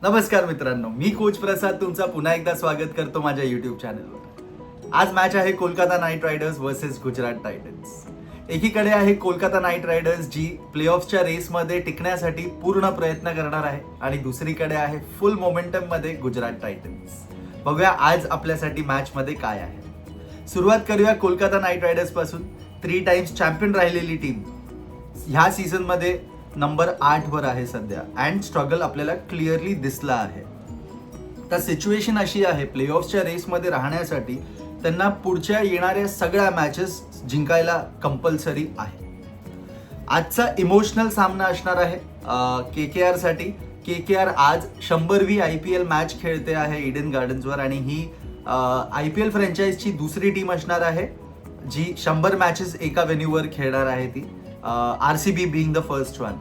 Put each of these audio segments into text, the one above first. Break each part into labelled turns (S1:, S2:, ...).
S1: नमस्कार मित्रांनो, मी कोच प्रसाद तुमचा पुन्हा एकदा स्वागत करतो माझ्या युट्यूब चॅनलवर. आज मॅच आहे Kolkata night riders versus Gujarat Titans. एकीकडे आहे कोलकाता नाईट रायडर्स जी प्लेऑफच्या रेसमध्ये टिकण्यासाठी पूर्ण प्रयत्न करणार आहे आणि दुसरीकडे आहे फुल मोमेंटम मध्ये गुजरात टायटन्स. बघूया आज आपल्यासाठी मॅच मध्ये काय आहे. सुरुवात करूया कोलकाता नाईट रायडर्स पासून. 3 टाइम्स चॅम्पियन राहिलेली टीम ह्या सीझन मध्ये नंबर 8 वर आहे सध्या अँड स्ट्रगल आपल्याला क्लिअरली दिसला आहे. तर सिच्युएशन अशी आहे, प्लेऑफच्या रेसमध्ये राहण्यासाठी त्यांना पुढच्या येणाऱ्या सगळ्या मॅचेस जिंकायला कंपल्सरी आहे. आजचा इमोशनल सामना असणार आहे KKR साठी. KKR आज 100वी IPL मॅच खेळते आहे इडन गार्डन्सवर आणि ही IPL फ्रँचाइजची दुसरी टीम असणार आहे जी 100 मॅचेस एका व्हेन्यूवर खेळणार आहे. ती RCB being the first one.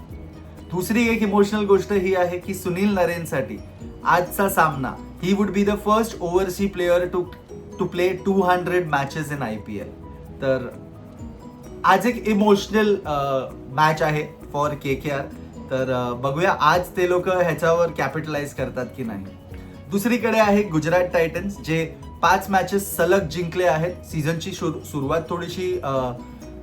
S1: दुसरी एक इमोशनल गोष्ट ही आहे की सुनील नरेनसाठी आजचा सामना, he would be the first overseas player to play 200 matches in IPL. तर आज एक इमोशनल मॅच आहे फॉर KKR. तर बघूया आज ते लोक ह्याच्यावर कॅपिटलाइज करतात की नाही. दुसरीकडे आहे गुजरात टायटन्स जे 5 मॅचेस सलग जिंकले आहेत. सीझनची सुरुवात थोडीशी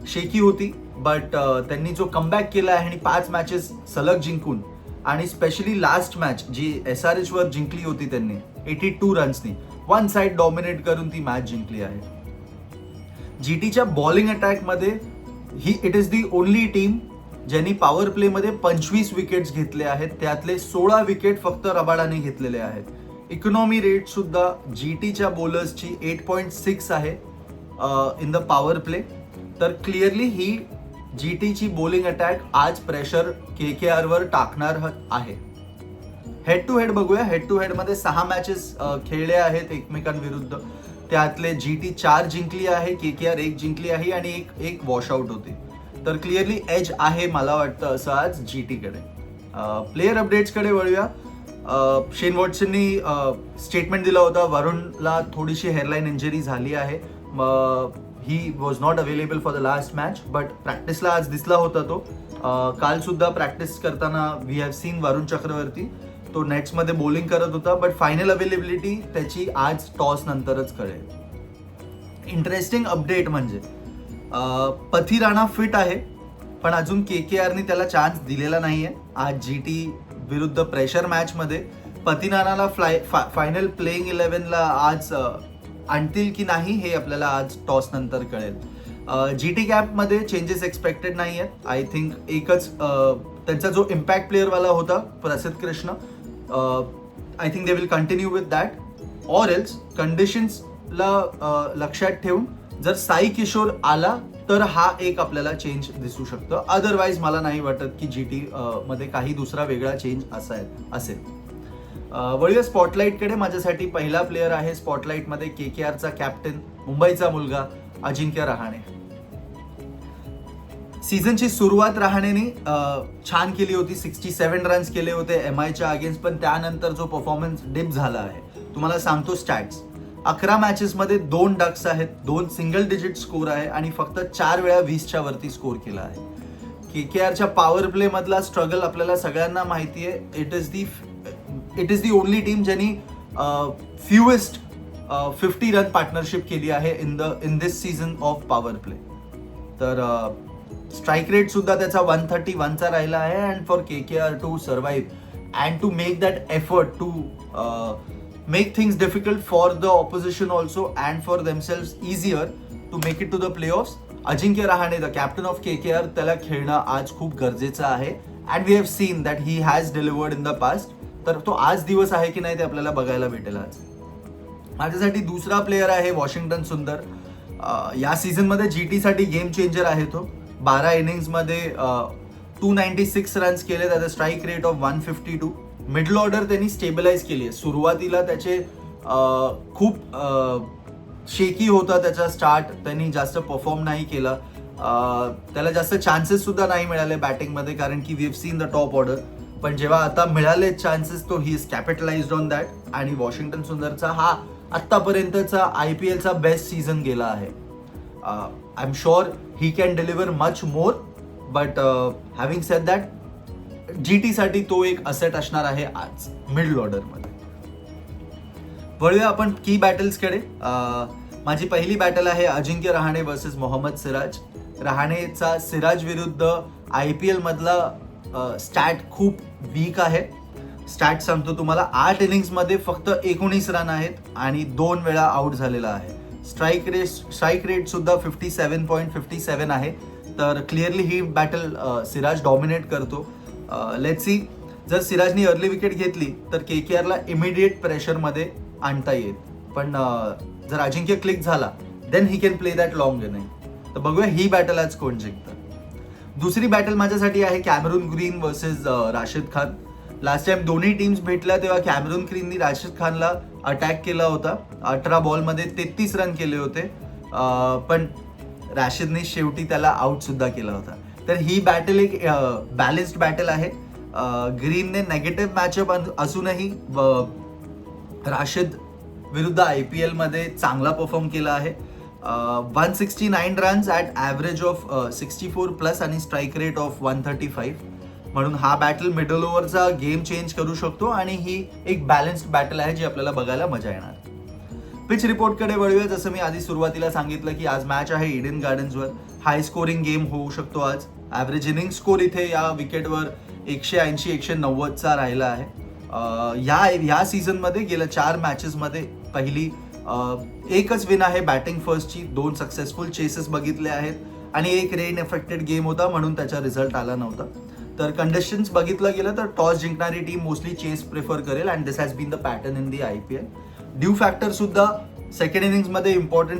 S1: शेकी होती, बट त्यांनी जो कमबॅक केला आहे आणि 5 मॅचेस सलग जिंकून आणि स्पेशली लास्ट मॅच जी SRH वर जिंकली होती त्यांनी 82 रन्सनी वन साइड डॉमिनेट करून ती मॅच जिंकली आहे. GTच्या बॉलिंग अटॅक मध्ये ही it is the only team ज्यांनी पॉवर प्ले मध्ये 25 विकेट्स घेतले आहेत. त्यातले 16 विकेट फक्त रबाडाने घेतलेले आहेत. इकॉनॉमी रेट सुद्धा GTच्या बॉलर्सची 8.6 आहे इन द पॉवर प्ले. तर क्लिअरली ही GTची बॉलिंग अटॅक आज प्रेशर KKR वर टाकणार आहे. हेड टू हेड बघूया. हेड टू हेड मध्ये 6 मॅचेस खेळले आहेत एकमेकांविरुद्ध. त्यातले GT 4 जिंकली आहे, KKR 1 जिंकली आहे आणि एक वॉशआउट होते. तर क्लिअरली एज आहे मला वाटतं असं आज GT कडे. प्लेयर अपडेट्स कडे वळूया. शेन वॉटसननी स्टेटमेंट दिला होता वरुणला थोडीशी हेअरलाईन इंजरी झाली आहे. He was not available for the last match, but प्रॅक्टिसला आज दिसला होता तो. काल सुद्धा प्रॅक्टिस करताना we have seen Varun Chakravarthy, तो नेट्समध्ये बॉलिंग करत होता, बट फायनल अवेलेबिलिटी त्याची आज टॉस नंतरच कळेल. इंटरेस्टिंग अपडेट म्हणजे पथी राणा फिट आहे, पण अजून KKRने त्याला चान्स दिलेला नाहीये. आज GT विरुद्ध प्रेशर मॅच मध्ये पथी राणाला फायनल प्लेइंग 11ला आज आणतील की नाही हे आपल्याला आज टॉस नंतर कळेल. GT कॅप मध्ये चेंजेस एक्सपेक्टेड नाही आहेत. आय थिंक एकच त्यांचा जो इम्पॅक्ट प्लेअर वाला होता Prasidh Krishna, I think they will continue with that or else कंडिशन्सला लक्षात ठेवून जर साई किशोर आला तर हा एक आपल्याला चेंज दिसू शकतं. अदरवाईज मला नाही वाटत की GT मध्ये काही दुसरा वेगळा चेंज असेल. वळूया स्पॉटलाईट कडे. माझ्यासाठी पहिला प्लेअर आहे स्पॉटलाईट मध्ये KKRचा कॅप्टन, मुंबईचा मुलगा अजिंक्य रहाणे. सीझनची सुरुवात रहाणेने छान केली होती. 67 रन्स केले होते MIच्या अगेन्स्ट, पण त्यानंतर जो परफॉर्मन्स डिप झाला आहे, तुम्हाला सांगतो स्टॅट्स. 11 मॅचेस मध्ये 2 डक्स आहेत, 2 सिंगल डिजिट स्कोर आहे आणि फक्त 4 वेळा 20च्या वरती स्कोर केला आहे. KKRच्या पॉवर प्ले मधला स्ट्रगल आपल्याला सगळ्यांना माहिती आहे. It is the only team ज्यांनी फ्यूएस्ट 50 रन पार्टनरशिप केली आहे in this season of power play. तर स्ट्राईक रेट सुद्धा त्याचा 131चा राहिला आहे. And for KKR to survive and to make that effort to make things difficult for the opposition also and for themselves easier to make it to the playoffs, Ajinkya Rahane the captain of KKR त्याला खेळणं आज खूप गरजेचं आहे. And we have seen that he has delivered in the past. तर तो आज दिवस आहे की नाही ते आपल्याला बघायला भेटेल आज. माझ्यासाठी दुसरा प्लेअर आहे वॉशिंग्टन सुंदर. या सीझन मध्ये GT साठी गेम चेंजर आहे तो. 12 इनिंग्स मध्ये 296 रन्स केले, त्याचा strike rate of 152. Middle order त्यांनी स्टेबलाइज केली आहे. सुरुवातीला त्याचे खूप शेकी होता त्याचा स्टार्ट, त्यांनी जास्त परफॉर्म नाही केला. त्याला जास्त चान्सेस सुद्धा नाही मिळाले बॅटिंगमध्ये, कारण की we have seen the top order. पण जेव्हा आता मिळाले चान्सेस तो he is capitalised on that. आणि वॉशिंग्टन सुंदरचा हा आत्तापर्यंतचा IPLचा बेस्ट सीझन गेला आहे. I am sure he can deliver much more, but having said that GT साठी तो एक असेट असणार आहे आज मिडल ऑर्डरमध्ये. वळूया आपण की बॅटल्सकडे. माझी पहिली बॅटल आहे अजिंक्य रहाणे वर्सेस मोहम्मद सिराज. रहाणेचा सिराज विरुद्ध IPL मधला स्टॅट खूप वीक आहे. स्टॅट सांगतो तुम्हाला, 8 इनिंग्समध्ये फक्त 19 रन आहेत आणि 2 वेळा आउट झालेला आहे. स्ट्राईक रेट सुद्धा 57.57 आहे. तर क्लिअरली ही बॅटल सिराज डॉमिनेट करतो. लेट्स सी, जर सिराजनी अर्ली विकेट घेतली तर KKRला इमिडिएट प्रेशरमध्ये आणता येईल. पण जर अजिंक्य क्लिक झाला then he can play that long inning. तर बघूया ही बॅटल आज कोण जिंकतं. दुसरी बॅटल माझ्यासाठी आहे Cameroon green versus Rashid Khan. Last time दोन्ही टीम्स भेटल्या तेव्हा कॅमेरून ग्रीननी राशिद खानला अटॅक केला होता. 18 बॉलमध्ये 33 रन केले होते. पण राशिदने शेवटी त्याला आउट सुद्धा केला होता. तर ही बॅटल एक बॅलन्स्ड बॅटल आहे. ग्रीनने नेगेटिव्ह मॅचअप असूनही राशिद विरुद्ध IPL मध्ये चांगला परफॉर्म केला आहे. 169 runs at average of 64 plus आणि स्ट्राईक रेट ऑफ 135. म्हणून हा बॅटल मिडल ओव्हरचा गेम चेंज करू शकतो आणि ही एक बॅलन्स्ड बॅटल आहे जी आपल्याला बघायला मजा येणार. पिच रिपोर्टकडे वळूया. जसं मी आधी सुरुवातीला सांगितलं की आज मॅच आहे ईडन गार्डन्सवर. हाय स्कोरिंग गेम होऊ शकतो आज. ॲव्हरेज इनिंग स्कोर इथे या विकेटवर 180-190चा राहिला आहे. ह्या सीझनमध्ये गेल्या 4 मॅचेसमध्ये पहिली एकच विन आहे बॅटिंग फर्स्टची. 2 सक्सेसफुल चेसेस बघितले आहेत आणि एक रेन इफेक्टेड गेम होता म्हणून त्याचा रिझल्ट आला नव्हता. तर कंडिशन्स बघितलं गेलं तर टॉस जिंकणारी टीम मोस्टली चेस प्रिफर करेल and this has been the pattern in the IPL. Due factor सुद्धा सेकंड इनिंग्समध्ये इम्पॉर्टंट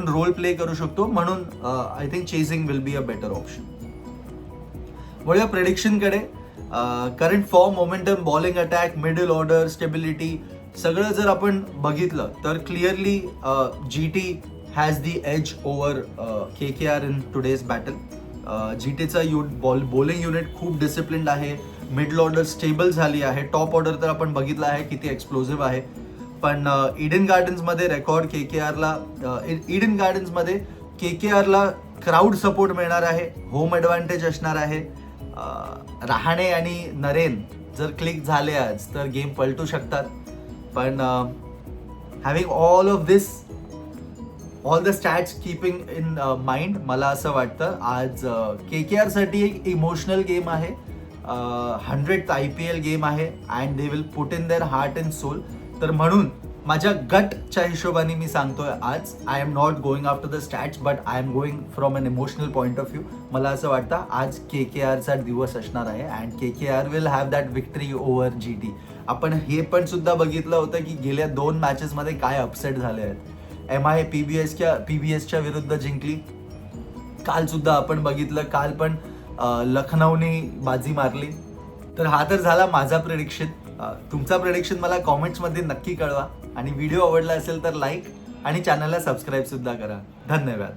S1: रोल प्ले करू शकतो. म्हणून I think chasing will be a better option. वळूया प्रेडिक्शनकडे. Current form, momentum, bowling attack, middle order, stability सगळं जर आपण बघितलं तर clearly GT has the edge over KKR in today's battle. GTचा बॉलिंग युनिट खूप डिसिप्लिन्ड आहे. मिडल ऑर्डर स्टेबल झाली आहे. टॉप ऑर्डर तर आपण बघितला आहे किती एक्सप्लोजिव्ह आहे. पण ईडन गार्डन्समध्ये रेकॉर्ड ईडन गार्डन्समध्ये KKRला क्राऊड सपोर्ट मिळणार आहे. होम ॲडव्हान्टेज असणार आहे. रहाणे आणि नरेन जर क्लिक झाले आज तर गेम पलटू शकतात. पण having all the stats keeping in mind, मला असं वाटतं आज KKR साठी एक इमोशनल गेम आहे. 100th IPL गेम आहे and they will put in their heart and soul. तर म्हणून माझ्या गटच्या हिशोबाने मी सांगतोय आज I am not going after the stats but I am going from an emotional point of view. मला असं वाटतं आज KKRचा दिवस असणार आहे and KKR will have that victory over GT. आपण हे पण सुद्धा बघितलं होतं की गेल्या 2 मॅचेसमध्ये काय अपसेट झाले आहेत. MI PBSच्या विरुद्ध जिंकली. काल सुद्धा आपण बघितलं, काल पण लखनौने बाजी मारली. तर हा तर झाला माझा प्रेडिक्शन. तुमचा प्रेडिक्शन मला कॉमेंट्समध्ये नक्की कळवा आणि व्हिडिओ आवडला असेल तर लाईक आणि चॅनलला सबस्क्राईब सुद्धा करा. धन्यवाद.